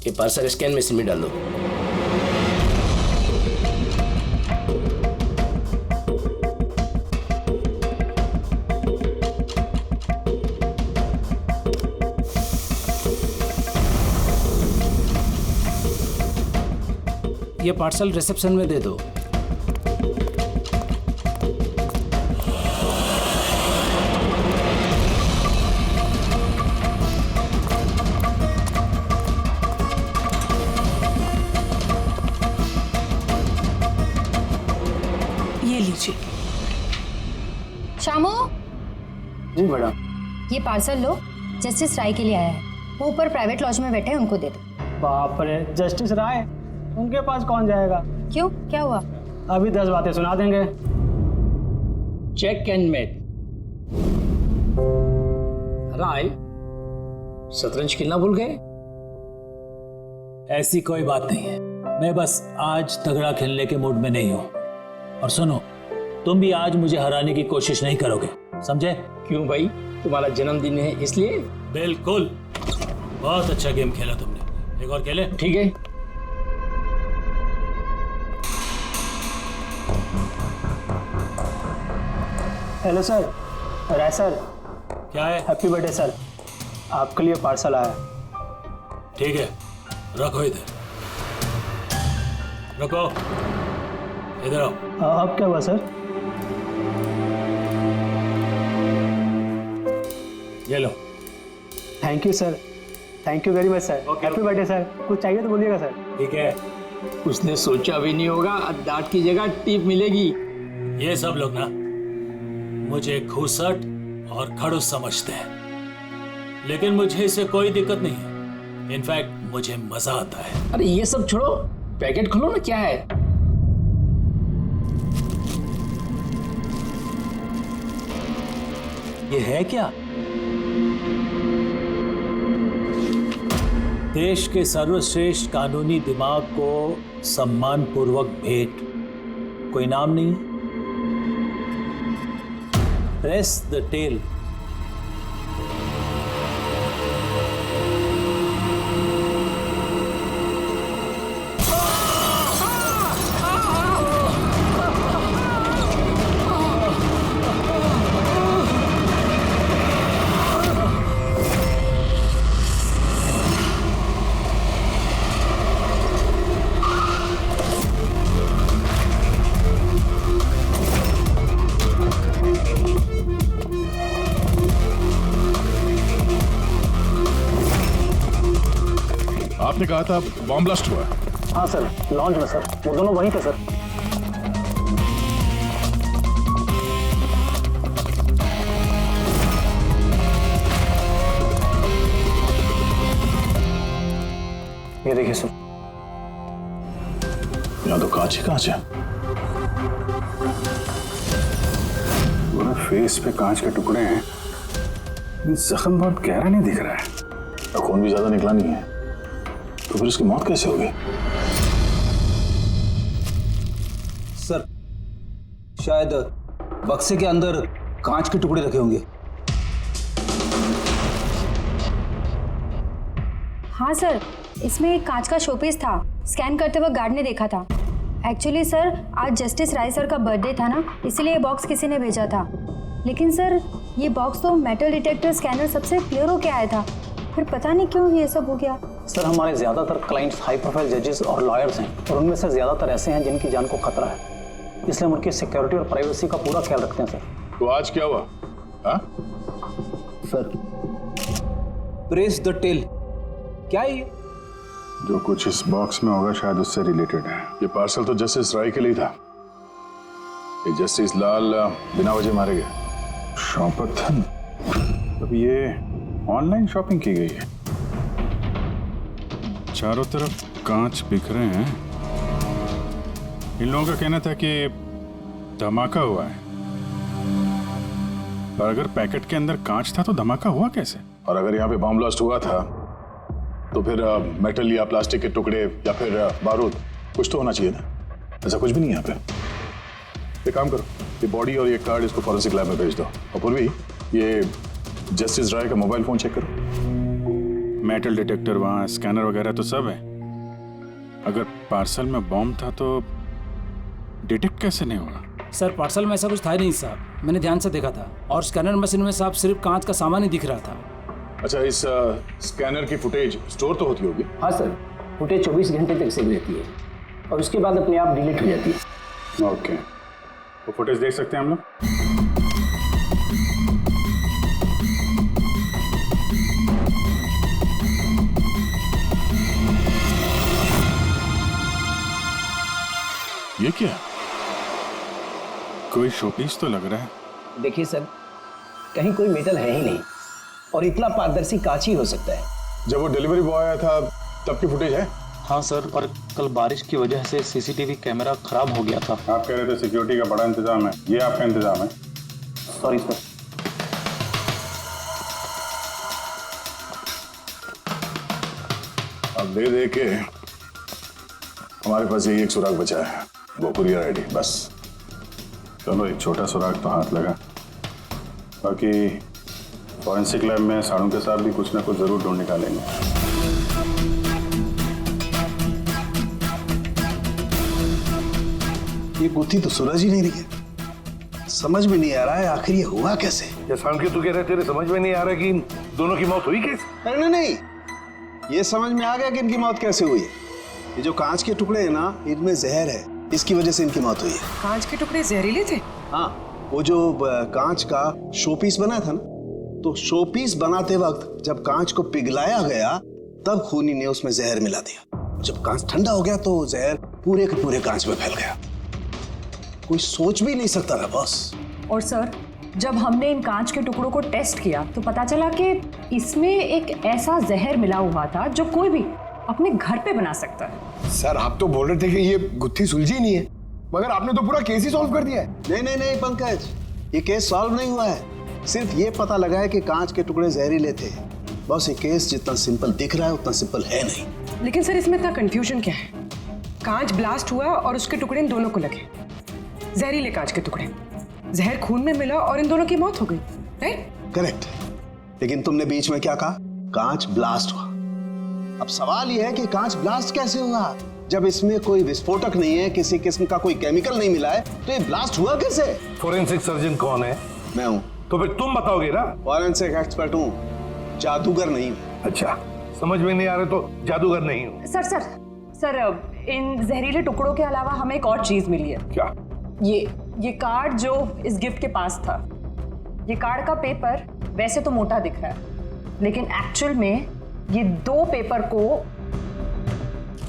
ये parcel scan machine में डाल दो। ये पार्सल रिसेप्शन में दे दो। ये लीजिए। शामू, जी मैडम। ये पार्सल लो, जस्टिस राय के लिए आया है। वो ऊपर प्राइवेट लॉज में बैठे हैं, उनको दे दो। बाप रे, जस्टिस राय, उनके पास कौन जाएगा? क्यों, क्या हुआ? अभी 10 बातें सुना देंगे। Check and met. राय, शतरंज खेलना भूल गए? ऐसी कोई बात नहीं है, मैं बस आज तगड़ा खेलने के मूड में नहीं हूं। और सुनो, तुम भी आज मुझे हराने की कोशिश नहीं करोगे, समझे? क्यों भाई, तुम्हारा जन्मदिन है इसलिए? बिल्कुल, बहुत अच्छा गेम खेला तुमने। एक और खेले? ठीक है। हेलो सर, राय सर। क्या है? हैप्पी बर्थडे सर, आपके लिए पार्सल आया। ठीक है, रखो इधर, रखो इधर आओ। अब क्या हुआ सर? ये लो। Thank you sir, thank you very much sir. Happy birthday sir. कुछ चाहिए तो बोलिएगा सर। ठीक है। उसने सोचा भी नहीं होगा डांट की जगह टिप मिलेगी। ये सब लोग ना मुझे घूसट और खड़ूस समझते हैं, लेकिन मुझे इससे कोई दिक्कत नहीं है। इनफैक्ट मुझे मजा आता है। अरे ये सब छोड़ो, पैकेट खोलो ना, क्या है? ये है क्या? देश के सर्वश्रेष्ठ कानूनी दिमाग को सम्मान पूर्वक भेंट। कोई नाम नहीं? Press the tell. आपने कहा था बॉम्ब ब्लास्ट हुआ। हाँ सर, लॉन्च में सर, वो दोनों वहीं थे सर। ये देखिए सर। यहाँ तो कांच ही कांच है। पूरे फेस पे कांच के टुकड़े हैं। जख्म बहुत गहरा नहीं दिख रहा है, खून भी ज्यादा निकला नहीं है, तो फिर उसकी मौत कैसे होगी? सर, शायद बक्से के अंदर कांच के टुकड़े रखे होंगे। हाँ सर, इसमें एक कांच का शोपीस था। स्कैन करते वक्त गार्ड ने देखा था। एक्चुअली सर, आज जस्टिस राय सर का बर्थडे था ना, इसलिए ये बॉक्स किसी ने भेजा था। लेकिन सर, ये बॉक्स तो मेटल डिटेक्टर स्कैनर सबसे क्लियर होके आया था, फिर पता नहीं क्यों ये सब हो गया। सर, हमारे ज़्यादातर क्लाइंट्स हाई प्रोफाइल जजेस और लॉयर्स हैं, और उनमें से ज़्यादातर ऐसे हैं जिनकी जान को खतरा है, इसलिए हम उनकी सिक्योरिटी और प्राइवेसी का पूरा ख्याल रखते हैं सर। तो आज क्या हुआ? हाँ? सर, प्रेस द टेल, क्या है ये? जो कुछ इस बॉक्स में होगा शायद उससे रिलेटेड है। ये पार्सल तो जस्टिस राय के लिए था। ये जस्टिस लाल बिना वजह मारे गए। शौपथन, अब ये ऑनलाइन शॉपिंग की गई है। चारों तरफ कांच बिखरे हैं। इन लोगों का कहना था कि धमाका हुआ है, और अगर पैकेट के अंदर कांच था तो धमाका हुआ कैसे? और अगर यहाँ पे बॉम्ब ब्लास्ट हुआ था तो फिर मेटल या प्लास्टिक के टुकड़े या फिर बारूद कुछ तो होना चाहिए ना। ऐसा कुछ भी नहीं है यहाँ पे। एक काम करो, ये बॉडी और ये कार्ड इसको फॉरेंसिक लैब में भेज दो। और पूर्वी, ये जस्टिस राय का मोबाइल फोन चेक करो। मेटल डिटेक्टर वहाँ, स्कैनर वगैरह तो सब है। अगर पार्सल में बॉम्ब था तो डिटेक्ट कैसे नहीं होगा? सर पार्सल में ऐसा कुछ था ही नहीं साहब, मैंने ध्यान से देखा था। और स्कैनर मशीन में साहब सिर्फ कांच का सामान ही दिख रहा था। अच्छा, इस स्कैनर की फुटेज स्टोर तो होती होगी? हाँ सर, फुटेज 24 घंटे तक सेव रहती है और उसके बाद अपने आप डिलीट हो जाती है। ओके, तो फुटेज देख सकते हैं हम लोग? ये क्या? कोई शोपीस तो लग रहा है। देखिए सर, कहीं कोई मेटल है ही नहीं और इतना पारदर्शी कांच ही हो सकता है। जब वो डिलीवरी बॉय आया था तब की फुटेज है? हाँ सर, और कल बारिश की वजह से सीसीटीवी कैमरा खराब हो गया था। आप कह रहे थे सिक्योरिटी का बड़ा इंतजाम है, ये आपका इंतजाम है? Sorry sir. अब दे के हमारे पास यही एक सुराग बचा है, वो कुरियर आईडी, बस। चलो, एक छोटा सुराग तो हाथ लगा। बाकी फॉरेंसिक लैब में साड़ों के साथ भी कुछ ना कुछ जरूर ढूंढ निकालेंगे। ये गुत्थी तो सूरज ही नहीं रही है। समझ में नहीं आ रहा है आखिर ये हुआ कैसे। जैसा कि तू कह रहे तेरे समझ में नहीं आ रहा कि इन दोनों की मौत हुई कैसे? अरे नहीं, ये समझ में आ गया कि इनकी मौत कैसे हुई है। ये जो कांच के टुकड़े हैं ना, इनमें जहर है, इसकी वजह से इनकी मौत हुई है। कांच के टुकड़े जहरीले थे? हाँ, वो जो कांच का शोपीस बना था ना, तो शोपीस बनाते वक्त जब कांच को पिघलाया गया तब खूनी ने उसमें जहर मिला दिया। जब कांच ठंडा हो गया तो जहर पूरे के पूरे कांच में फैल गया। कोई सोच भी नहीं सकता था बॉस। और सर, जब हमने इन कांच के टुकड़ों को टेस्ट किया तो पता चला कि इसमें एक ऐसा जहर मिला हुआ था जो कोई भी अपने घर पे बना सकता है। सर, आप तो बोल रहे थे कि ये गुत्थी सुलझी नहीं है, मगर आपने तो पूरा केस ही सॉल्व कर दिया है। नहीं पंकज, ये केस सॉल्व नहीं हुआ है। सिर्फ ये पता लगा है कि कांच के टुकड़े जहरीले थे। बस ये केस जितना सिंपल दिख रहा है उतना सिंपल है नहीं। लेकिन सर, इसमें इतना कंफ्यूजन क्या है? कांच ब्लास्ट हुआ और उसके टुकड़े इन दोनों को लगे, जहरीले कांच के टुकड़े, जहर खून में मिला और इन दोनों की मौत हो गई, राइट? करेक्ट। लेकिन तुमने बीच में क्या कहा? कांच ब्लास्ट हुआ। अब सवाल यह है कि कांच ब्लास्ट कैसे हुआ? जब इसमें कोई विस्फोटक नहीं है, किसी किस्म का कोई केमिकल नहीं मिला है, तो ये ब्लास्ट हुआ कैसे? फोरेंसिक सर्जन कौन है? मैं हूं। तो फिर तुम बताओगे ना। फॉरेंसिक एक्सपर्ट हूं, जादूगर नहीं हूं। अच्छा, समझ में नहीं आ रहा तो जादूगर नहीं हूं। सर, इन जहरीले टुकड़ों के अलावा हमें एक और चीज मिली है। क्या? ये कार्ड जो इस गिफ्ट के पास था, ये कार्ड का पेपर वैसे तो मोटा दिख रहा है, लेकिन एक्चुअल में ये 2 पेपर को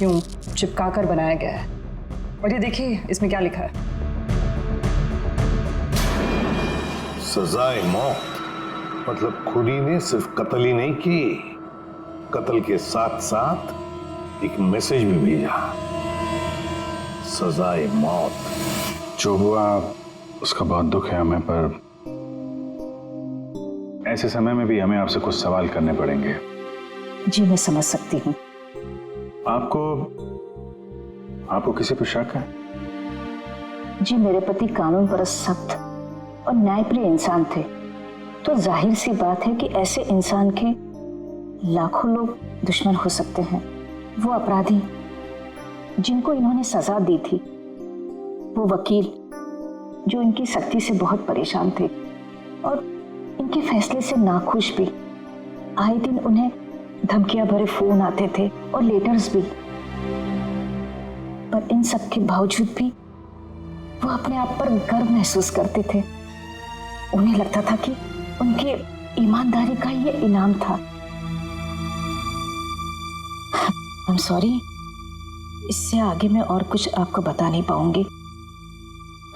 यूं चिपका कर बनाया गया है। और ये देखिए इसमें क्या लिखा है। सजाए मौत। मतलब खूनी ने सिर्फ कत्ल ही नहीं की, कत्ल के साथ साथ एक मैसेज भी भेजा, सजाए मौत। जो हुआ उसका बहुत दुख है हमें, पर ऐसे समय में भी हमें आपसे कुछ सवाल करने पड़ेंगे। जी मैं समझ सकती हूँ। आपको किसी पर शक है? जी मेरे पति कानून पर सख्त और न्यायप्रिय इंसान थे, तो जाहिर सी बात है कि ऐसे इंसान के लाखों लोग दुश्मन हो सकते हैं। वो अपराधी जिनको इन्होंने सजा दी थी, वो वकील जो इनकी सख्ती से बहुत परेशान थे और इनके फैसले से नाखुश भी। आए दिन उन्हें धमकियां भरे फोन आते थे और लेटर्स भी, पर इन सब के बावजूद भी वो अपने आप पर गर्व महसूस करते थे। उन्हें लगता था कि उनके ईमानदारी का ये इनाम था। I'm sorry, इससे आगे मैं और कुछ आपको बता नहीं पाऊंगी,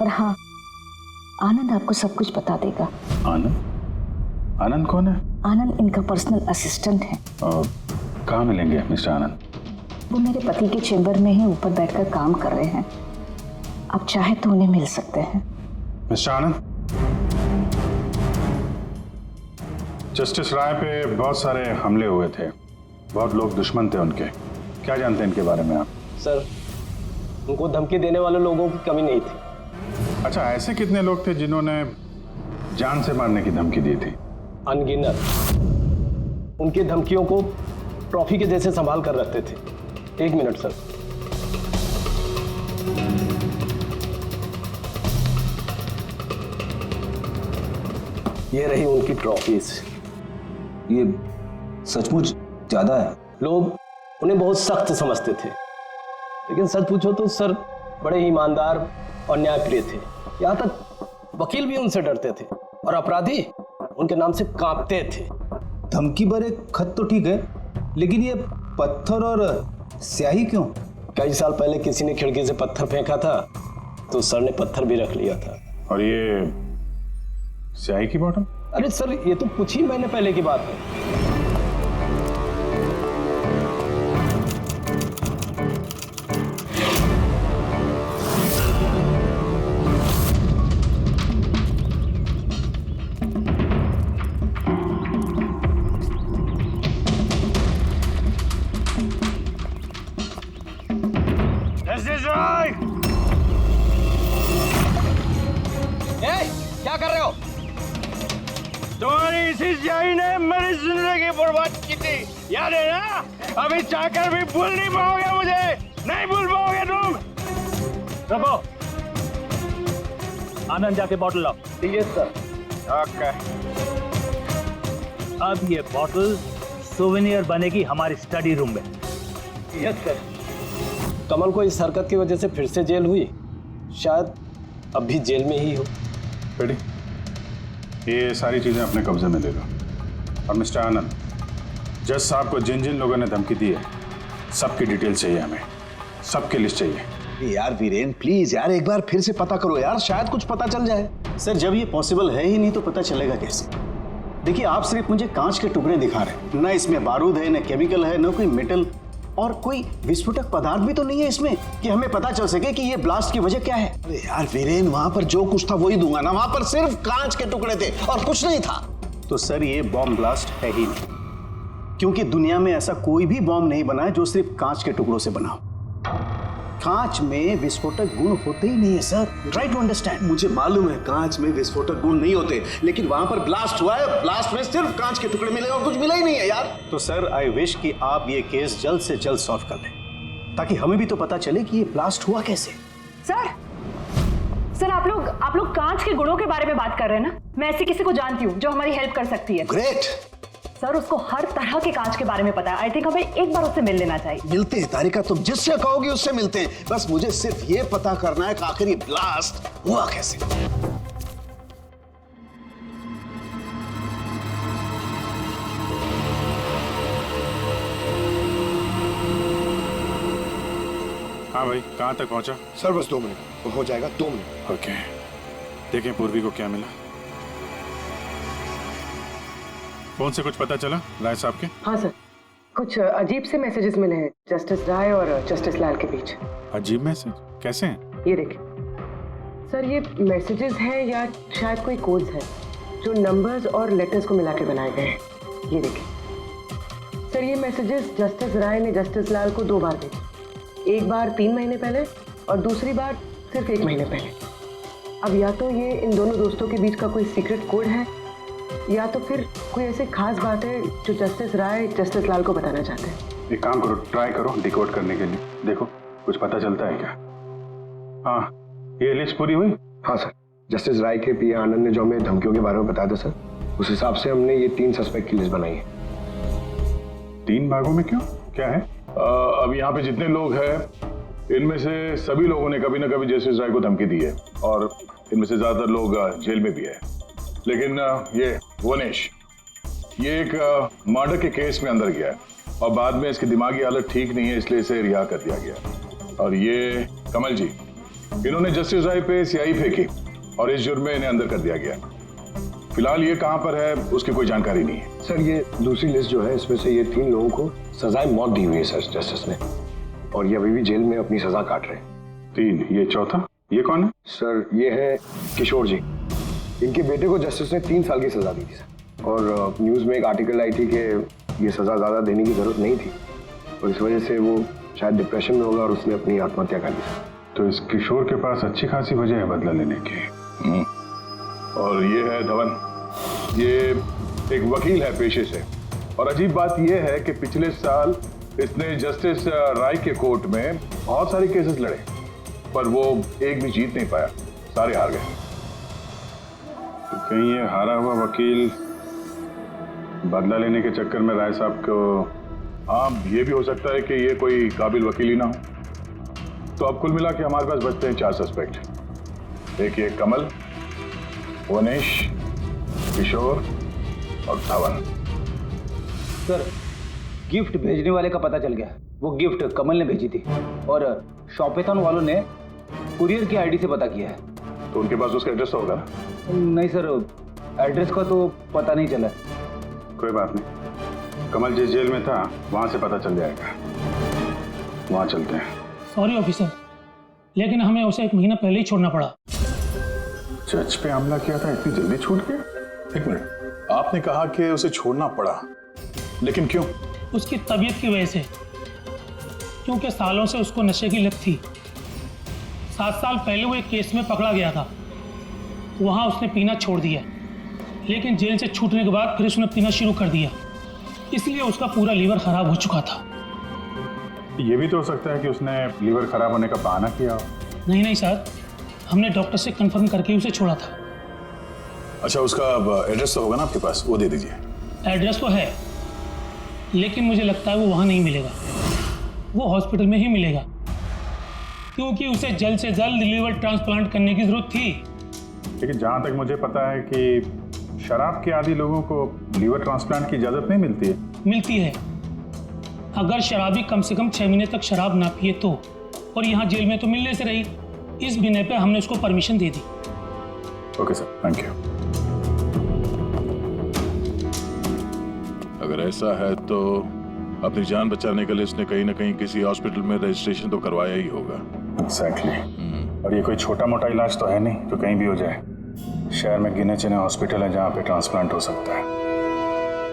पर हाँ, आनंद आपको सब कुछ बता देगा। आनंद? आनंद कौन है? आनंद इनका पर्सनल असिस्टेंट है। कहाँ मिलेंगे मिस्टर आनंद? वो मेरे पति के चेंबर में ही ऊपर बैठकर काम कर रहे हैं। आप चाहे तो उन्हें मिल सकते हैं। मिस्टर आनंद, जस्टिस राय पे बहुत सारे हमले हुए थे, बहुत लोग दुश्मन थे उनके। क्या जानते हैं इनके बारे में आप? सर, उनको धमकी देने वाले लोगों की कमी नहीं थी। अच्छा, ऐसे कितने लोग थे जिन्होंने जान से मारने की धमकी दी थी? अनगिनत। उनकी धमकियों को ट्रॉफी के जैसे संभाल कर रखते थे। 1 मिनट सर। ये रही उनकी ट्रॉफीज। ये सचमुच ज्यादा है। लोग उन्हें बहुत सख्त समझते थे, लेकिन सच पूछो तो सर बड़े ईमानदार और न्यायप्रिय थे। यहाँ तक वकील भी उनसे डरते थे और अपराधी उनके नाम से कांपते थे। धमकी भरे खत तो ठीक है, लेकिन ये पत्थर और स्याही क्यों? कई साल पहले किसी ने खिड़की से पत्थर फेंका था तो सर ने पत्थर भी रख लिया था। और ये स्याही की बॉटल? अरे सर ये तो कुछ ही महीने पहले की बात है। क्या कर रहे हो? तुम्हारी इसी स्याही ने मेरी जिंदगी बर्बाद की थी, याद है ना? अभी चाहकर भी भूल नहीं पाओगे मुझे, नहीं भूल पाओगे तुम। रखो, आनंद जाके बॉटल लाओ। ठीक है सर। ओके। अब ये बॉटल सोवेनियर बनेगी हमारी स्टडी रूम में। Yes sir. कमल को इस हरकत की वजह से फिर से जेल हुई, शायद अब भी जेल में ही हो। बेटी, ये सारी चीजें अपने कब्जे में ले लो। और मिस्टर आनंद, जज साहब को जिन जिन लोगों ने धमकी दी है सबकी डिटेल चाहिए, हमें सबकी लिस्ट चाहिए। यार वीरेन प्लीज यार एक बार फिर से पता करो यार, शायद कुछ पता चल जाए। सर जब ये पॉसिबल है ही नहीं तो पता चलेगा कैसे? देखिए आप सिर्फ मुझे कांच के टुकड़े दिखा रहे हैं, ना इसमें बारूद है, ना केमिकल है, ना कोई मेटल, और कोई विस्फोटक पदार्थ भी तो नहीं है इसमें कि हमें पता चल सके कि ये ब्लास्ट की वजह क्या है। अरे यार वीरेन, वहां पर जो कुछ था वही दूंगा ना, वहां पर सिर्फ कांच के टुकड़े थे और कुछ नहीं था। तो सर ये बॉम्ब ब्लास्ट है ही नहीं, क्योंकि दुनिया में ऐसा कोई भी बॉम्ब नहीं बना है जो सिर्फ कांच के टुकड़ों से बना हो। कांच में विस्फोटक गुण होते ही नहीं है सर, ट्राई टू अंडरस्टैंड। मुझे मालूम है कांच में विस्फोटक गुण नहीं होते, लेकिन वहां पर ब्लास्ट हुआ है, ब्लास्ट में सिर्फ कांच के टुकड़े मिले और कुछ मिला ही नहीं है यार। तो सर आई विश कि आप ये केस जल्द से जल्द सॉल्व कर लें, ताकि हमें भी तो पता चले कि ये ब्लास्ट हुआ कैसे। सर आप लोग कांच के गुणों के बारे में बात कर रहे हैं ना? मैं ऐसे किसी को जानती हूँ जो हमारी हेल्प कर सकती है। ग्रेट। सर उसको हर तरह के कांच के बारे में पता है। आई थिंक हमें एक बार उससे मिल लेना चाहिए। मिलते हैं तारिका, तुम जिससे कहोगे उससे मिलते हैं, बस मुझे सिर्फ ये पता करना है कि आखिर ये ब्लास्ट हुआ कैसे। हाँ भाई, कहाँ तक पहुँचा? सर बस 2 मिनट हो जाएगा, 2 मिनट। ओके, देखें पूर्वी को क्या मिला। फोन से कुछ पता चला राय साहब के? हाँ सर, कुछ अजीब से मैसेजेस मिले हैं जस्टिस राय और जस्टिस लाल के बीच। अजीब मैसेज? कैसे हैं? ये देखिए सर, ये मैसेजेस हैं या शायद कोई कोड्स हैं जो नंबर्स और लेटर्स को मिला के बनाए गए हैं। ये देखिए सर, ये मैसेजेस जस्टिस राय ने जस्टिस लाल को 2 बार भेजे, एक बार 3 महीने पहले और दूसरी बार सिर्फ 1 महीने पहले। अब या तो ये इन दोनों दोस्तों के बीच का कोई सीक्रेट कोड है, या तो फिर कोई ऐसी खास बात है जो जस्टिस राय जस्टिस लाल को बताना चाहते हैं। एक काम करो, ट्राई करो डिकोड करने के लिए, देखो कुछ पता चलता है क्या। हाँ, ये लिस्ट पूरी हुई? हाँ सर, जस्टिस राय के पीए आनंद ने जो हमें धमकियों के बारे में बताया था सर, उस हिसाब से हमने ये 3 सस्पेक्ट की लिस्ट बनाई है। 3 भागों में क्यों, क्या है? अब यहाँ पे जितने लोग हैं इनमें से सभी लोगों ने कभी ना कभी जस्टिस राय को धमकी दी है और इनमें से ज्यादातर लोग जेल में भी है। लेकिन ये वनेश, ये एक मर्डर के केस में अंदर गया है और बाद में इसकी दिमागी हालत ठीक नहीं है, इसलिए इसे रिहा कर दिया गया। और ये कमल जी, इन्होंने जस्टिस राय पे स्याही फेंकी और इस जुर्म में इन्हें अंदर कर दिया गया। फिलहाल ये कहाँ पर है उसकी कोई जानकारी नहीं है। सर ये दूसरी लिस्ट जो है, इसमें से ये 3 लोगों को सजाए मौत दी हुई है सर जस्टिस ने, और ये अभी भी जेल में अपनी सजा काट रहे हैं। 3, ये चौथा, ये कौन है? सर ये है किशोर जी, इनके बेटे को जस्टिस ने 3 साल की सजा दी थी सर, और न्यूज़ में एक आर्टिकल आई थी कि ये सजा ज़्यादा देने की जरूरत नहीं थी और इस वजह से वो शायद डिप्रेशन में होगा और उसने अपनी आत्महत्या कर ली सर। तो इस किशोर के पास अच्छी खासी वजह है बदला लेने की। और ये है धवन, ये एक वकील है पेशे से और अजीब बात यह है कि पिछले साल इसने जस्टिस राय के कोर्ट में बहुत सारे केसेस लड़े, पर वो एक भी जीत नहीं पाया, सारे हार गए। तो कहीं ये हारा हुआ वकील बदला लेने के चक्कर में राय साहब को, हाँ ये भी हो सकता है कि ये कोई काबिल वकील ही ना हो। तो अब कुल मिला के हमारे पास बचते हैं 4 सस्पेक्ट। एक ये कमल, वनेश, किशोर और धवन। सर, गिफ्ट भेजने वाले का पता चल गया। वो गिफ्ट कमल ने भेजी थी और शॉपेथॉन वालों ने कुरियर की आईडी से पता किया है। तो उनके पास उसका एड्रेस तो होगा ना? नहीं सर, एड्रेस का तो पता नहीं चला। कोई बात नहीं, कमल जिस जेल में था वहां से पता चल जाएगा, वहां चलते हैं। सॉरी ऑफिसर, लेकिन हमें उसे 1 महीना पहले ही छोड़ना पड़ा। जज पे हमला किया था, इतनी जल्दी छूट गया? 1 मिनट, आपने कहा कि उसे छोड़ना पड़ा, लेकिन क्यों? उसकी तबीयत की वजह से, क्योंकि सालों से उसको नशे की लत थी। 7 साल पहले वो एक केस में पकड़ा गया था, वहाँ उसने पीना छोड़ दिया, लेकिन जेल से छूटने के बाद फिर उसने पीना शुरू कर दिया, इसलिए उसका पूरा लीवर खराब हो चुका था। ये भी तो हो सकता है कि उसने लीवर खराब होने का बहाना किया हो। नहीं सर, हमने डॉक्टर से कंफर्म करके उसे छोड़ा था। अच्छा, उसका एड्रेस तो होगा ना आपके पास, वो दे दीजिए। एड्रेस तो है, लेकिन मुझे लगता है वो वहाँ नहीं मिलेगा, वो हॉस्पिटल में ही मिलेगा, क्योंकि उसे जल्द से जल्द लीवर ट्रांसप्लांट करने की जरूरत थी। लेकिन जहाँ तक मुझे पता है कि शराब के आदी लोगों को लीवर ट्रांसप्लांट की इजाज़त नहीं मिलती है। मिलती है, अगर शराबी कम से कम 6 महीने तक शराब ना पिए तो, और यहाँ जेल में तो मिलने से रही, इस बिना पे हमने उसको permission they the. Okay sir, thank you. अगर ऐसा है तो अपनी जान बचाने के लिए इसने कहीं ना कहीं किसी हॉस्पिटल में रजिस्ट्रेशन तो करवाया ही होगा। एग्जैक्टली। और ये कोई छोटा मोटा इलाज तो है नहीं जो कहीं भी हो जाए। शहर में गिने चुने हॉस्पिटल है जहाँ पे ट्रांसप्लांट हो सकता है।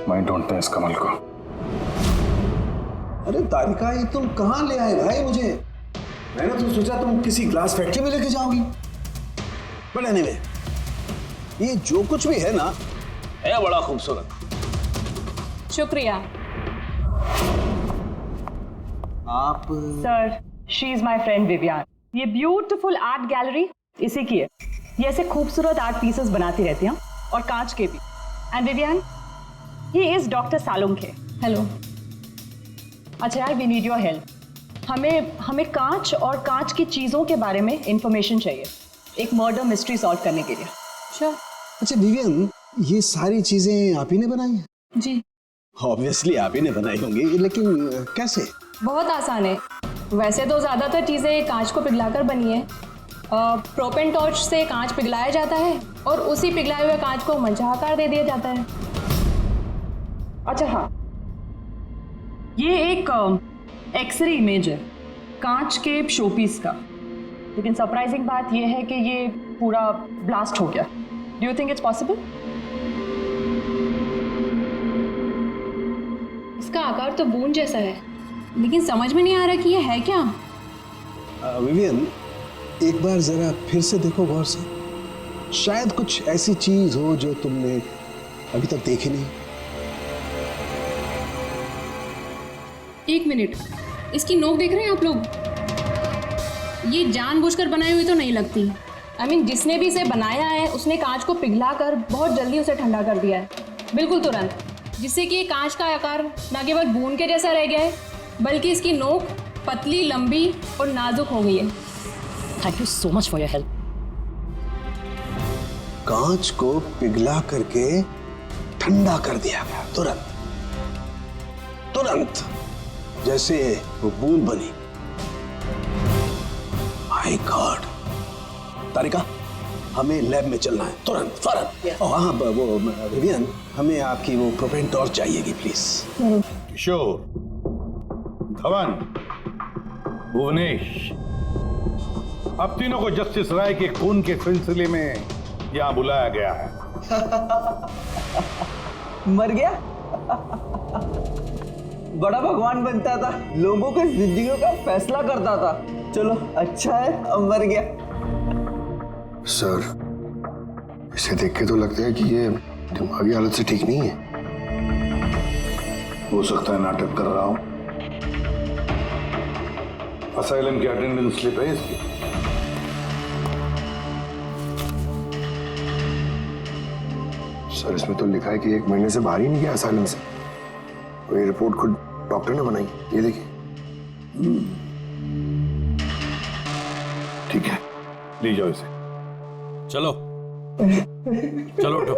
वहीं ढूंढते हैं इस कमल को। अरे तारिका, ये तुम कहाँ ले आए भाई मुझे? मैंने तो सोचा तुम किसी ग्लास फैक्ट्री में लेके जाओगी। बट एनीवे, ये जो कुछ भी है ना, है बड़ा खूबसूरत। शुक्रिया। आप sir, she is my friend Vivian. ये ब्यूटीफुल आर्ट गैलरी इसी की है। ये ऐसे खूबसूरत आर्ट पीसेस बनाती रहती हैं, और कांच के भी। And Vivian, he is doctor Salunkhe. Hello. अच्छा यार, वी नीड योर हेल्प। हमें कांच और कांच की चीज़ों के बारे में इंफॉर्मेशन चाहिए, एक मर्डर मिस्ट्री सॉल्व करने के लिए। श्योर। अच्छा विवियन, ये सारी चीजें आप ही ने बनाई हैं? जी। ऑब्वियसली आप ही ने बनाई होंगी, लेकिन कैसे? बहुत आसान है। वैसे तो ज़्यादातर चीज़ें कांच को पिघलाकर बनी है। प्रोपेन टॉर्च से कांच पिघलाया जाता है और उसी पिघलाए हुए कांच को मनचाहा आकार दे दिया जाता है। अच्छा हाँ, ये एक एक्सरे इमेज है कांच के शोपीस का, लेकिन सरप्राइजिंग बात यह है कि ये पूरा ब्लास्ट हो गया। Do you think it's possible? इसका आकार तो बूंद जैसा है, लेकिन समझ में नहीं आ रहा कि ये है क्या। विवियन, एक बार जरा फिर से देखो गौर से। शायद कुछ ऐसी चीज हो जो तुमने अभी तक देखी नहीं। 1 मिनट, इसकी नोक देख रहे हैं आप लोग? ये जानबूझकर बनाई हुई तो नहीं लगती। I mean, जिसने भी इसे बनाया है उसने कांच को पिघलाकर बहुत जल्दी उसे ठंडा कर दिया है, बिल्कुल तुरंत, जिससे कि कांच का आकार न केवल बूंद के जैसा रह गया है, बल्कि इसकी नोक पतली, लंबी और नाजुक हो गई है। Thank you so much for your help. कांच को पिघला करके ठंडा कर दिया गया, तुरंत तुरंत, जैसे वो बूंद बनी। My God. तारिका, हमें लैब में चलना है तुरंत, फौरन। और हाँ, वो विवियन, हमें आपकी वो प्रोपेन टॉर्च चाहिएगी प्लीज। किशोर, धवन, भुवनेश, अब तीनों को जस्टिस राय के खून के सिलसिले में यहां बुलाया गया है। मर गया? बड़ा भगवान बनता था, लोगों के जिंदगियों का फैसला करता था। चलो अच्छा है, अब मर गया। सर, इसे देख के तो लगता है कि ये दिमागी हालत से ठीक नहीं है। हो सकता है नाटक कर रहा हूं। असाइलम की अटेंडेंस स्लिप है इसकी। सर इसमें तो लिखा है कि 1 महीने से बाहर ही नहीं गया असाइलम से। और ये रिपोर्ट खुद डॉक्टर ने बनाई, ये देखिए। ठीक है, ले जाओ इसे। चलो चलो उठो।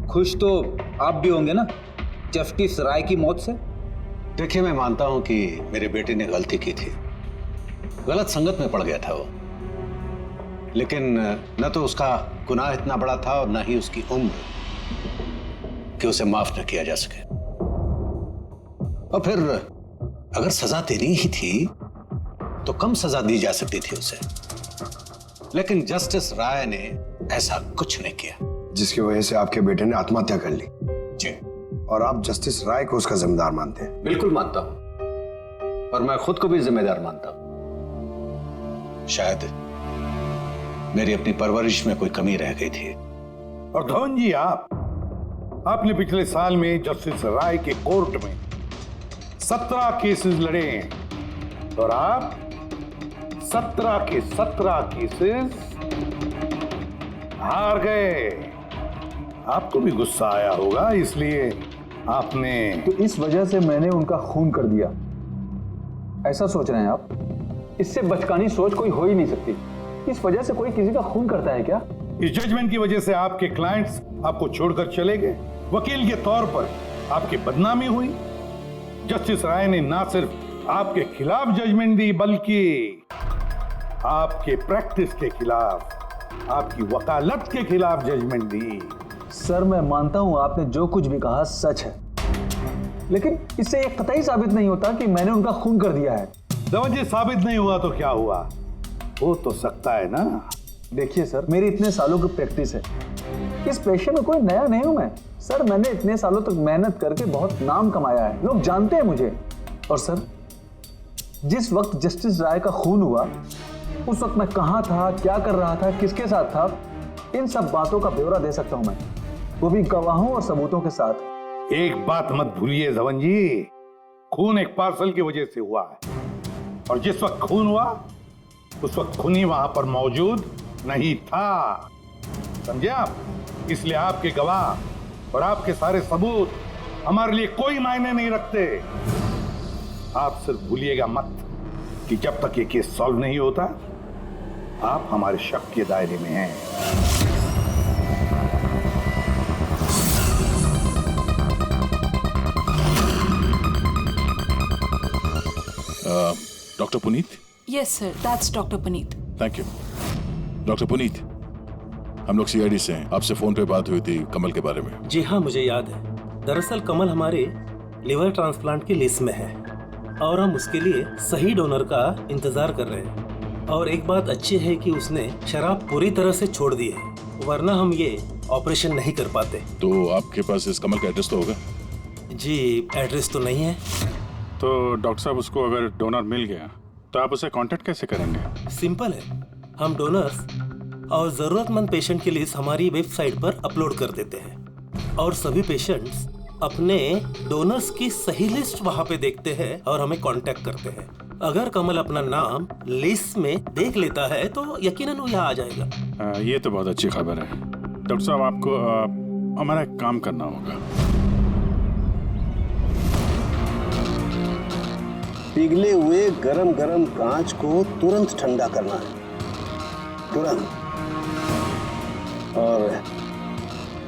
खुश तो आप भी होंगे ना जस्टिस राय की मौत से? देखिए, मैं मानता हूं कि मेरे बेटे ने गलती की थी, गलत संगत में पड़ गया था वो, लेकिन न तो उसका गुनाह इतना बड़ा था और न ही उसकी उम्र कि उसे माफ न किया जा सके। और फिर अगर सजा देनी ही थी तो कम सजा दी जा सकती थी उसे, लेकिन जस्टिस राय ने ऐसा कुछ नहीं किया, जिसकी वजह से आपके बेटे ने आत्महत्या कर ली। जी। और आप जस्टिस राय को उसका जिम्मेदार मानते हैं? बिल्कुल मानता हूं, और मैं खुद को भी जिम्मेदार मानता हूं। शायद मेरी अपनी परवरिश में कोई कमी रह गई थी। और धवन जी, आपने पिछले साल में जस्टिस राय के कोर्ट में 17 केसेस लड़े हैं और आप 17 के 17 केसेस हार गए। आपको भी गुस्सा आया होगा, इसलिए आपने तो इस वजह से मैंने उनका खून कर दिया, ऐसा सोच रहे हैं आप? इससे बचकानी सोच कोई हो ही नहीं सकती। इस वजह से कोई किसी का खून करता है क्या? इस जजमेंट की वजह से आपके क्लाइंट्स आपको छोड़कर चले गए, वकील के तौर पर आपकी बदनामी हुई। जस्टिस राय ने ना सिर्फ आपके खिलाफ जजमेंट दी, बल्कि आपके प्रैक्टिस के खिलाफ, आपकी वकालत के खिलाफ जजमेंट दी। सर, मैं मानता हूं आपने जो कुछ भी कहा सच है, लेकिन इससे यह कतई साबित नहीं होता कि मैंने उनका खून कर दिया है। धवन जी, साबित नहीं हुआ तो क्या हुआ? हो तो सकता है ना। देखिए सर, मेरी इतने सालों की प्रैक्टिस है, इस पेशे में कोई नया नहीं हूं मैं। सर, मैंने इतने सालों तक मेहनत करके बहुत नाम कमाया है, लोग जानते हैं मुझे। और सर, जिस वक्त जस्टिस राय का खून हुआ उस वक्त मैं कहां था, क्या कर रहा था, किसके साथ था, इन सब बातों का ब्यौरा दे सकता हूं मैं, वो भी गवाहों और सबूतों के साथ। एक बात मत भूलिए धवन जी, खून एक पार्सल की वजह से हुआ है, और जिस वक्त खून हुआ उस वक्त खूनी वहां पर मौजूद नहीं था, समझे आप? इसलिए आपके गवाह और आपके सारे सबूत हमारे लिए कोई मायने नहीं रखते। आप सिर्फ भूलिएगा मत कि जब तक ये केस सॉल्व नहीं होता आप हमारे शक के दायरे में हैं। Doctor Puneet? Yes sir, that's doctor Puneet. Thank you. Doctor Puneet, हम लोग सीआईडी से हैं, आपसे फोन पे बात हुई थी कमल के बारे में। जी हाँ, मुझे याद है। दरअसल कमल हमारे लिवर ट्रांसप्लांट की लिस्ट में है और हम उसके लिए सही डोनर का इंतजार कर रहे हैं। और एक बात अच्छी है कि उसने शराब पूरी तरह से छोड़ दी है, वरना हम ये ऑपरेशन नहीं कर पाते। तो आपके पास इस कमल का एड्रेस तो होगा? जी, एड्रेस तो नहीं है। तो डॉक्टर साहब, उसको अगर डोनर मिल गया तो आप उसे कांटेक्ट कैसे करेंगे? सिंपल है, हम डोनर्स और जरूरतमंद पेशेंट की लिस्ट हमारी वेबसाइट पर अपलोड कर देते हैं और सभी पेशेंट्स अपने डोनर्स की सही लिस्ट वहां पे देखते हैं और हमें कांटेक्ट करते हैं। अगर कमल अपना नाम लिस्ट में देख लेता है तो यकीनन वो यहाँ आ जाएगा। ये तो बहुत अच्छी खबर है। डॉक्टर साहब, आपको हमारा एक काम करना होगा। पिघले हुए गरम गरम कांच को तुरंत ठंडा करना है, तुरंत। और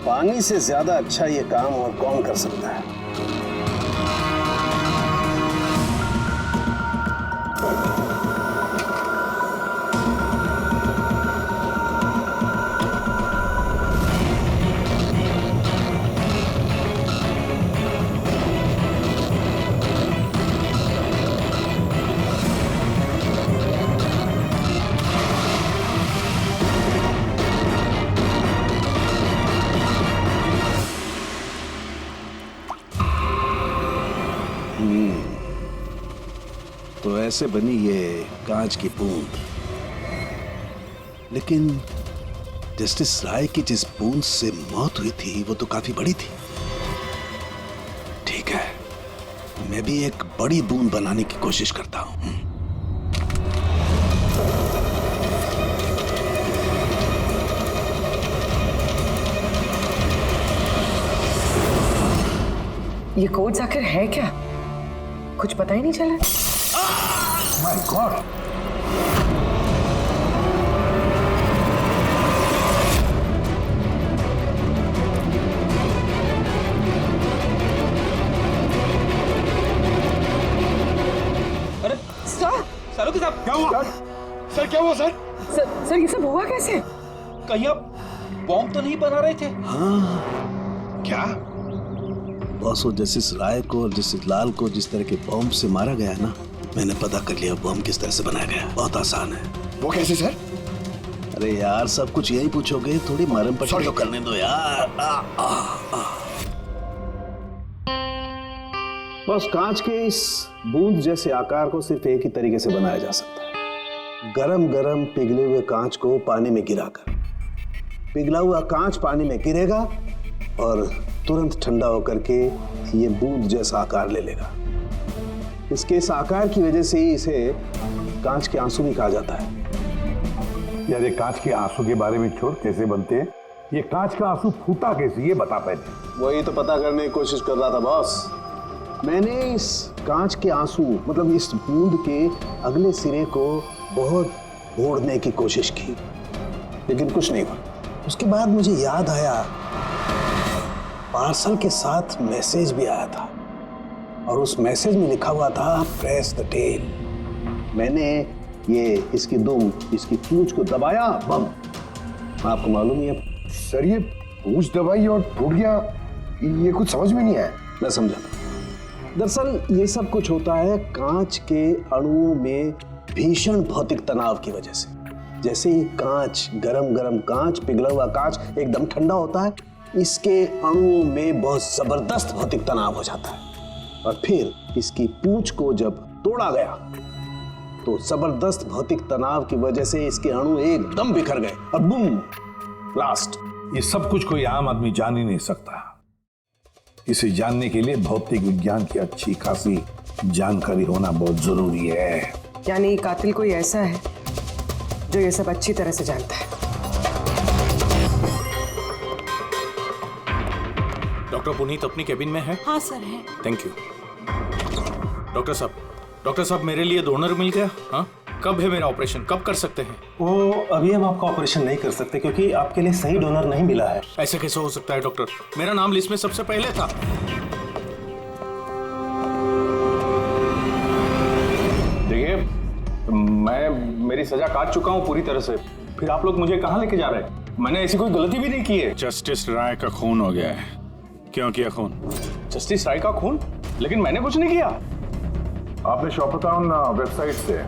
पानी से ज्यादा अच्छा ये काम और कौन कर सकता है? तो ऐसे बनी ये कांच की बूंद, लेकिन जस्टिस राय की जिस बूंद से मौत हुई थी वो तो काफी बड़ी थी। ठीक है, मैं भी एक बड़ी बूंद बनाने की कोशिश करता हूं। ये कोड्स आखिर है क्या? कुछ पता ही नहीं चला। My God! अरे सर, सालों के साथ क्या हुआ? सर क्या हुआ सर? सर ये सब हुआ कैसे? कहीं आप बॉम्ब तो नहीं बना रहे थे? हाँ, क्या बॉस, जस्टिस राय को और जस्टिस लाल को जिस तरह के बॉम्ब से मारा गया है ना, मैंने पता कर लिया बॉम्ब किस तरह से बनाया गया। बहुत आसान है। वो कैसे सर? अरे यार, सब कुछ यही पूछोगे, थोड़ी मरम पट्टी तो करने दो यार। बस कांच के इस बूंद जैसे आकार को सिर्फ एक ही तरीके से बनाया जा सकता है, गरम गरम पिघले हुए कांच को पानी में गिराकर। पिघला हुआ कांच पानी में गिरेगा और तुरंत ठंडा होकर के ये बूंद जैसा आकार ले लेगा। इसके इस आकार की वजह से ही इसे कांच के आंसू भी कहा जाता है। यार, ये कांच के आंसू के बारे में छोड़, कैसे बनते हैं? ये कांच का आंसू फूटा कैसे, ये बता पहले। वही तो पता करने की कोशिश कर रहा था बॉस। मैंने इस कांच के आंसू मतलब इस बूंद के अगले सिरे को बहुत मोड़ने की कोशिश की, लेकिन कुछ नहीं हुआ। उसके बाद मुझे याद आया, पार्सल के साथ मैसेज भी आया था और उस मैसेज में लिखा हुआ था प्रेस द टेल। मैंने ये इसकी दुम, इसकी पूंछ को दबाया, बम। आपको मालूम ही है सर, ये पूंछ दबाई और टूट गया, ये कुछ समझ में नहीं आया। मैं समझाता। दरअसल ये सब कुछ होता है कांच के अणुओं में भीषण भौतिक तनाव की वजह से। जैसे ही कांच, गरम गरम कांच, पिघला हुआ कांच एकदम ठंडा होता है, इसके अणुओं में बहुत जबरदस्त भौतिक तनाव हो जाता है और फिर इसकी पूंछ को जब तोड़ा गया तो जबरदस्त भौतिक तनाव की वजह से इसके अणु एकदम बिखर गए और बूम, ब्लास्ट। ये सब कुछ कोई आम आदमी जान ही नहीं सकता। इसे जानने के लिए भौतिक विज्ञान की अच्छी खासी जानकारी होना बहुत जरूरी है। यानी कातिल कोई ऐसा है जो ये सब अच्छी तरह से जानता है। डॉक्टर पुनीत अपनी केबिन में है? हाँ सर है। Thank you. डॉक्टर साहब मेरे लिए डोनर मिल गया? हाँ, कब है मेरा ऑपरेशन, कब कर सकते हैं? वो अभी हम आपका ऑपरेशन नहीं कर सकते क्योंकि आपके लिए सही डोनर नहीं मिला है। ऐसे कैसे हो सकता है डॉक्टर? मेरा नाम लिस्ट में सबसे पहले था। देखिए, मेरी सजा काट चुका हूँ पूरी तरह से, फिर आप लोग मुझे कहाँ लेके जा रहे हैं? मैंने ऐसी कोई गलती भी नहीं की है। जस्टिस राय का खून हो गया है। क्यों किया खून? जस्टिस राय का खून? लेकिन मैंने कुछ नहीं किया। आपने शॉपटाउन वेबसाइट से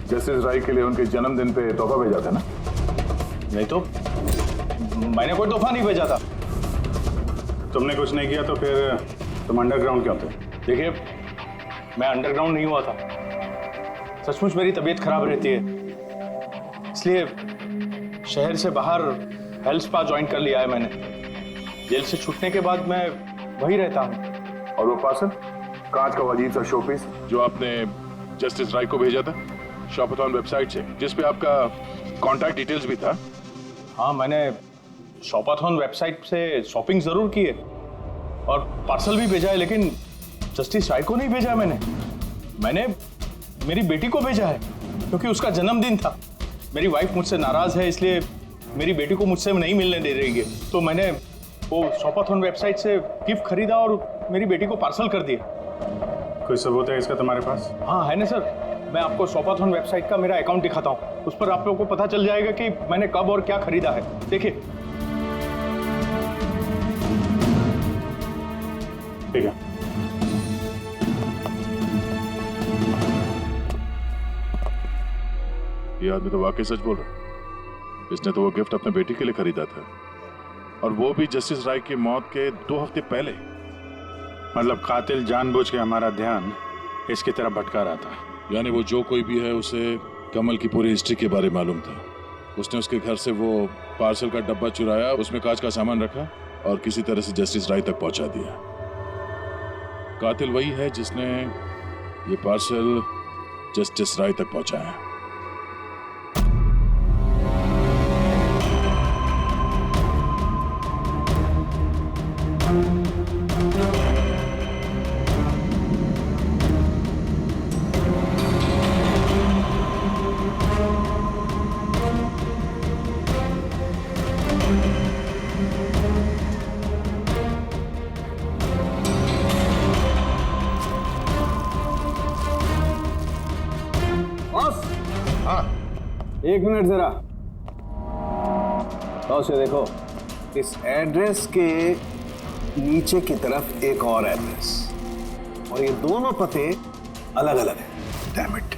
जस्टिस राय के लिए उनके जन्मदिन पे तोहफा भेजा था ना? नहीं तो मैंने कोई तोहफा नहीं भेजा था। तुमने कुछ नहीं किया तो फिर तुम अंडरग्राउंड क्यों थे? देखिए, मैं अंडरग्राउंड नहीं हुआ था। सचमुच मेरी तबीयत खराब रहती है, इसलिए शहर से बाहर हेल्थ स्पा ज्वाइन कर लिया है मैंने। जेल से छूटने के बाद मैं वही रहता हूँ। और वो पार्सल, कांच का अजीब सा शोपीस जो आपने जस्टिस राय को भेजा था शॉपटाउन वेबसाइट से, जिसपे आपका कॉन्टैक्ट डिटेल्स भी था? हाँ, मैंने शॉपाथॉन वेबसाइट से शॉपिंग जरूर की है और पार्सल भी भेजा है, लेकिन जस्टिस राय को नहीं भेजा है। मैंने मेरी बेटी को भेजा है क्योंकि उसका जन्मदिन था। मेरी वाइफ मुझसे नाराज है, इसलिए मेरी बेटी को मुझसे नहीं मिलने दे रही है। तो मैंने वो शॉपाथॉन वेबसाइट से गिफ्ट खरीदा और मेरी बेटी को पार्सल कर दिया। कोई सबूत है इसका तुम्हारे पास? हाँ है ना सर, मैं आपको शॉपाथॉन वेबसाइट का मेरा अकाउंट दिखाता हूँ। उस पर आप लोगों को पता चल जाएगा कि मैंने कब और क्या खरीदा है। देखिए। ठीक है। ये आदमी तो वाकई सच बोल रहा है। इसने तो वो गिफ्ट अपने बेटी के लिए खरीदा था, और वो भी जस्टिस राय की मौत के 2 हफ्ते पहले। मतलब कातिल जानबूझ के हमारा ध्यान इसकी तरफ भटका रहा था। यानी वो जो कोई भी है, उसे कमल की पूरी हिस्ट्री के बारे में मालूम था। उसने उसके घर से वो पार्सल का डब्बा चुराया, उसमें कांच का सामान रखा और किसी तरह से जस्टिस राय तक पहुंचा दिया। कातिल वही है जिसने ये पार्सल जस्टिस राय तक पहुंचाया। एक मिनट जरा, तो उसे देखो, इस एड्रेस के नीचे की तरफ एक और एड्रेस, और ये दोनों पते अलग अलग हैं। डैम इट,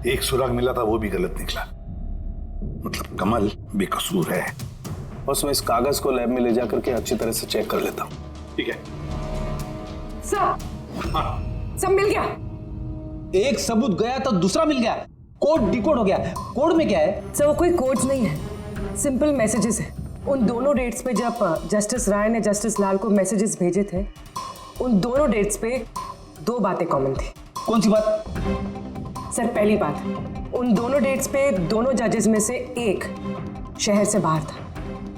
एक सुराग मिला था वो भी गलत निकला। मतलब कमल बेकसूर है। बस मैं इस कागज को लैब में ले जाकर के अच्छी तरह से चेक कर लेता हूँ। ठीक है सब मिल गया। एक सबूत गया तो दूसरा मिल गया, कोड डिकोड हो गया। कोड में क्या है? सर वो कोई कोड्स नहीं है, सिंपल मैसेजेस है। उन दोनों डेट्स पे जब जस्टिस राय ने जस्टिस लाल को मैसेजेस भेजे थे, उन दोनों डेट्स पे दो बातें कॉमन थी। कौन सी बात? सर पहली बात, उन दोनों डेट्स पे दोनों जजेस में से एक शहर से बाहर था,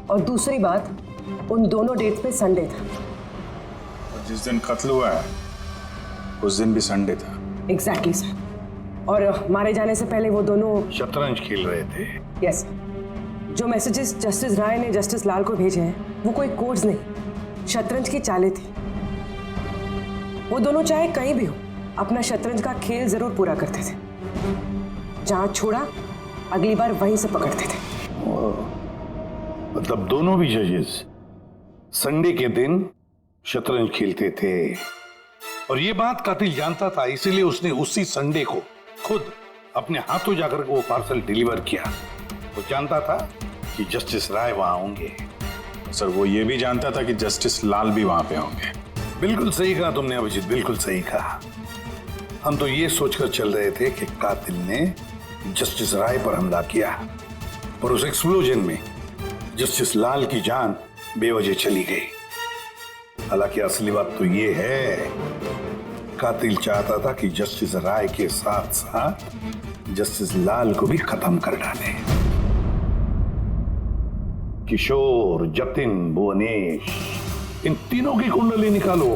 और दूसरी बात, उन दोनों डेट्स पे संडे था। जिस दिन कत्ल हुआ है उस दिन भी संडे था। एग्जैक्टली सर, और मारे जाने से पहले वो दोनों शतरंज खेल रहे थे। यस, जो मैसेजेस जस्टिस राय ने जस्टिस लाल को भेजे हैं वो कोई कोड्स नहीं, शतरंज की चालें थी। वो दोनों चाहे कहीं भी हो अपना शतरंज का खेल जरूर पूरा करते थे। जहां छोड़ा अगली बार वहीं से पकड़ते थे। मतलब दोनों भी जजेस संडे के दिन शतरंज खेलते थे, और ये बात कातिल जानता था, इसीलिए उसने उसी संडे को खुद अपने हाथों जाकर वो पार्सल डिलीवर किया। वो जानता था कि जस्टिस राय वहां होंगे। सर वो ये भी जानता था कि जस्टिस लाल भी वहां पे होंगे। बिल्कुल सही कहा तुमने अभिजीत, बिल्कुल सही कहा। हम तो ये सोचकर चल रहे थे कि कातिल ने जस्टिस राय पर हमला किया, पर उस एक्सप्लोजन में जस्टिस लाल की जान बेवजह चली गई। हालांकि असली बात तो ये है, कातिल चाहता था कि जस्टिस राय के साथ साथ जस्टिस लाल को भी खत्म कर डाले। किशोर, जतिन, भुवनेश, इन तीनों की कुंडली निकालो,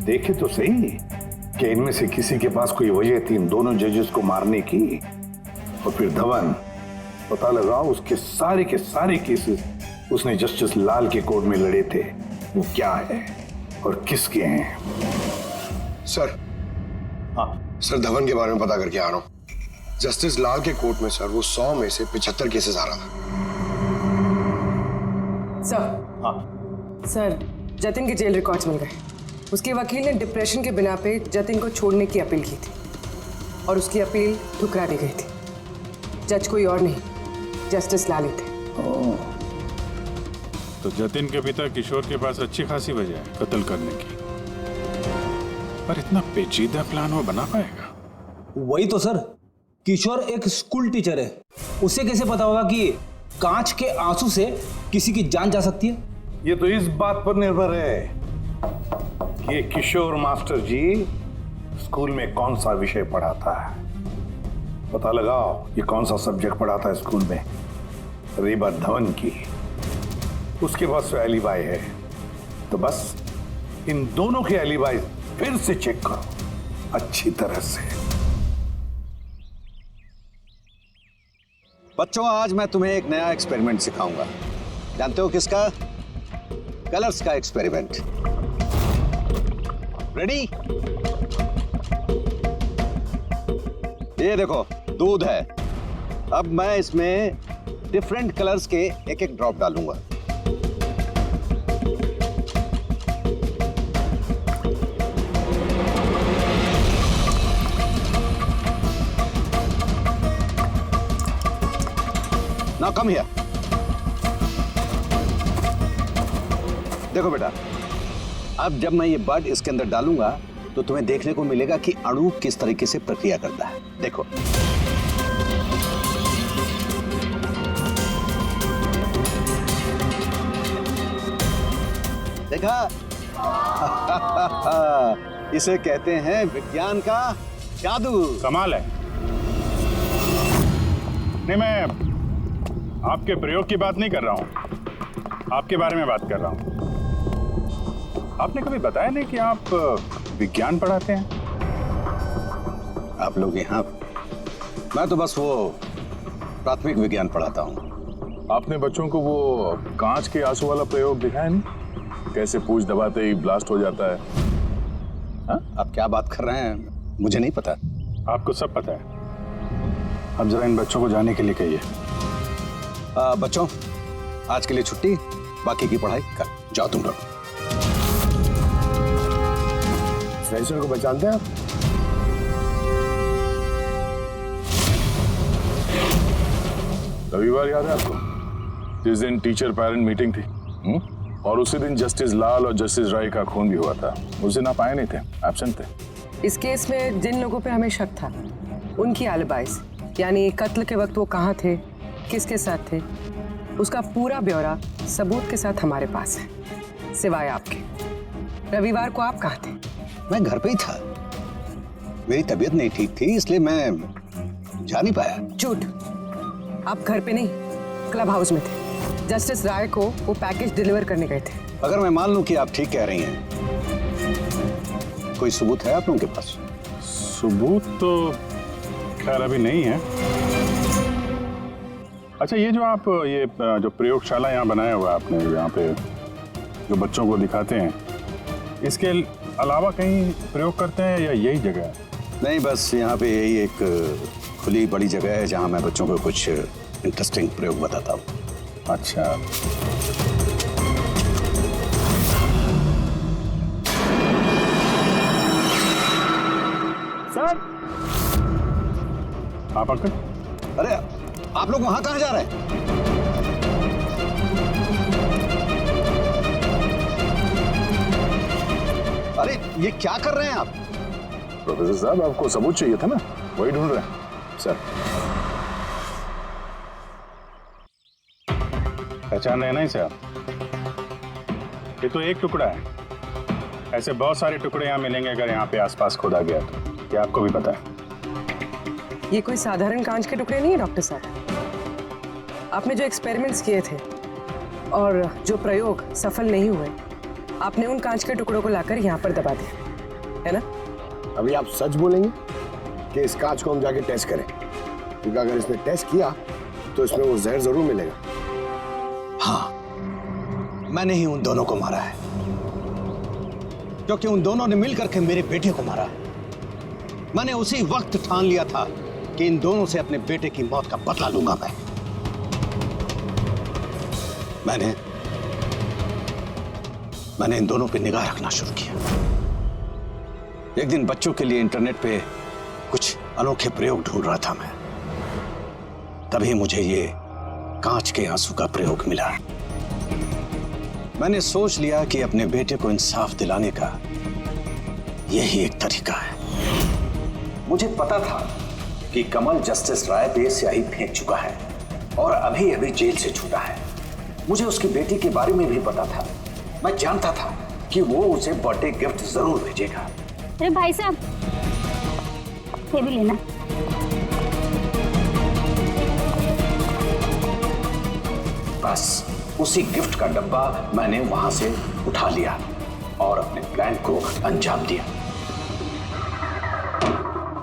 देखे तो सही कि इनमें से किसी के पास कोई वजह थी इन दोनों जजेस को मारने की। और फिर धवन, पता लगाओ उसके सारे के सारे केसेस उसने जस्टिस लाल के कोर्ट में लड़े थे, वो क्या है और किसके हैं। सर, हाँ सर, धवन के बारे में पता करके आ रहा हूँ। जस्टिस लाल के कोर्ट में सर वो 100 में से 75 केसेस आ रहा था। सर, हाँ सर, जतिन के जेल रिकॉर्ड्स मिल गए। उसके वकील ने डिप्रेशन के बिना पे जतिन को छोड़ने की अपील की थी, और उसकी अपील ठुकरा दी गई थी। जज कोई और नहीं, जस्टिस लाल ही थे। तो जतिन के पिता किशोर के पास अच्छी खासी वजह है कत्ल करने की, पर इतना पेचीदा प्लान वो बना पाएगा? वही तो सर, किशोर एक स्कूल टीचर है, उसे कैसे पता होगा कि कांच के आंसू से किसी की जान जा सकती है? ये तो इस बात पर निर्भर है कि किशोर मास्टर जी स्कूल में कौन सा विषय पढ़ाता है। पता लगाओ ये कौन सा सब्जेक्ट पढ़ाता है स्कूल में। रही बात धवन की, उसके पास तो एलिबाई है, तो बस इन दोनों के एलिबाई फिर से चेक करो अच्छी तरह से। बच्चों, आज मैं तुम्हें एक नया एक्सपेरिमेंट सिखाऊंगा। जानते हो किसका? कलर्स का एक्सपेरिमेंट। रेडी? ये देखो, दूध है। अब मैं इसमें डिफरेंट कलर्स के एक एक ड्रॉप डालूंगा। Now come here. देखो बेटा, अब जब मैं ये बड इसके अंदर डालूंगा तो तुम्हें देखने को मिलेगा कि अणु किस तरीके से प्रक्रिया करता है। देखो, देखा? इसे कहते हैं विज्ञान का जादू। कमाल है। नहीं, मैं आपके प्रयोग की बात नहीं कर रहा हूं, आपके बारे में बात कर रहा हूं। आपने कभी बताया नहीं कि आप विज्ञान पढ़ाते हैं? आप लोग यहाँ? मैं तो बस वो प्राथमिक विज्ञान पढ़ाता हूँ। आपने बच्चों को वो कांच के आंसू वाला प्रयोग दिखाया नहीं? कैसे पूछ दबाते ही ब्लास्ट हो जाता है। हाँ? आप क्या बात कर रहे हैं? मुझे नहीं पता। आपको सब पता है। अब जरा इन बच्चों को जाने के लिए कहिए। बच्चों, आज के लिए छुट्टी, बाकी की पढ़ाई कर जाओ तुम लोग। सर को पहचानते हैं आप? रविवार याद है आपको, जिस दिन टीचर पेरेंट मीटिंग थी? और उसी दिन जस्टिस लाल और जस्टिस राय का खून भी हुआ था। उस दिन आप आए नहीं थे, एब्सेंट थे। इस केस में जिन लोगों पे हमें शक था उनकी एलिबाइज, यानी कत्ल के वक्त वो कहाँ थे, किसके साथ थे, उसका पूरा ब्यौरा सबूत के साथ हमारे पास है, सिवाय आपके। रविवार को आप कहाँ थे? मैं घर पे ही था। मेरी तबीयत नहीं ठीक थी, इसलिए मैं जा नहीं पाया। झूठ। आप घर पे नहीं, क्लब हाउस में थे। जस्टिस राय को वो पैकेज डिलीवर करने गए थे। अगर मैं मान लूं कि आप ठीक कह रही हैं, कोई सबूत है आप लोगों के पास? सबूत तो खैर अभी नहीं है। अच्छा, ये जो आप ये जो प्रयोगशाला यहाँ बनाया हुआ आपने, यहाँ पे जो बच्चों को दिखाते हैं, इसके अलावा कहीं प्रयोग करते हैं या यही जगह है? नहीं, बस यहाँ पे यही एक खुली बड़ी जगह है जहाँ मैं बच्चों को कुछ इंटरेस्टिंग प्रयोग बताता हूँ। अच्छा। सर, आप अंकल? अरे आप लोग वहां कहाँ जा रहे हैं? अरे ये क्या कर रहे हैं आप? प्रोफेसर साहब, आपको सबूत चाहिए था ना, वही ढूंढ रहे हैं। सर, पहचान रहे हैं ना इसे आप? ये तो एक टुकड़ा है, ऐसे बहुत सारे टुकड़े यहाँ मिलेंगे अगर यहाँ पे आसपास खोदा गया तो। ये आपको भी पता है। ये कोई साधारण कांच के टुकड़े नहीं है डॉक्टर साहब। आपने जो एक्सपेरिमेंट्स किए थे और जो प्रयोग सफल नहीं हुए, आपने उन कांच के टुकड़ों को लाकर यहाँ पर दबा दिया, है ना? अभी आप सच बोलेंगे कि इस कांच को हम जाके टेस्ट करें? क्योंकि अगर इसमें टेस्ट किया तो इसमें वो जहर जरूर मिलेगा। हाँ, मैंने ही उन दोनों को मारा है, क्योंकि उन दोनों ने मिलकर के मेरे बेटे को मारा है। मैंने उसी वक्त ठान लिया था कि इन दोनों से अपने बेटे की मौत का बदला लूंगा मैं। मैंने इन दोनों पे निगाह रखना शुरू किया। एक दिन बच्चों के लिए इंटरनेट पे कुछ अनोखे प्रयोग ढूंढ रहा था मैं, तभी मुझे ये कांच के आंसू का प्रयोग मिला। मैंने सोच लिया कि अपने बेटे को इंसाफ दिलाने का यही एक तरीका है। मुझे पता था कि कमल जस्टिस राय पे स्याही फेंक चुका है और अभी अभी जेल से छूटा है। मुझे उसकी बेटी के बारे में भी पता था। मैं जानता था कि वो उसे बर्थडे गिफ्ट जरूर भेजेगा। अरे भाई साहब, ये भी लेना। बस उसी गिफ्ट का डब्बा मैंने वहां से उठा लिया और अपने प्लान को अंजाम दिया।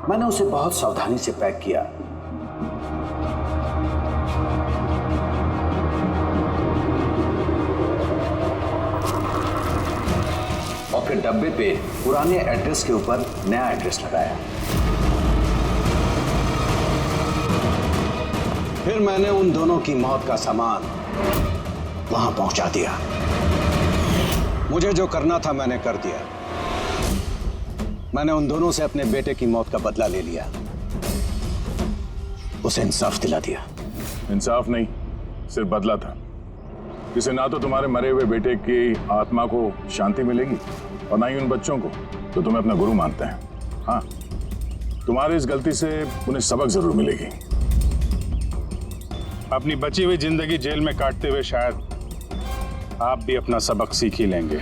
मैंने उसे बहुत सावधानी से पैक किया। और फिर डब्बे पे पुराने एड्रेस के ऊपर नया एड्रेस लगाया। फिर मैंने उन दोनों की मौत का सामान वहां पहुंचा दिया। मुझे जो करना था मैंने कर दिया। मैंने उन दोनों से अपने बेटे की मौत का बदला ले लिया, उसे इंसाफ दिला दिया। इंसाफ नहीं, सिर्फ बदला था। इसे ना तो तुम्हारे मरे हुए बेटे की आत्मा को शांति मिलेगी और ना ही उन बच्चों को जो तुम्हें अपना गुरु मानते हैं। हाँ, तुम्हारी इस गलती से उन्हें सबक जरूर मिलेगी। अपनी बची हुई जिंदगी जेल में काटते हुए शायद आप भी अपना सबक सीख ही लेंगे।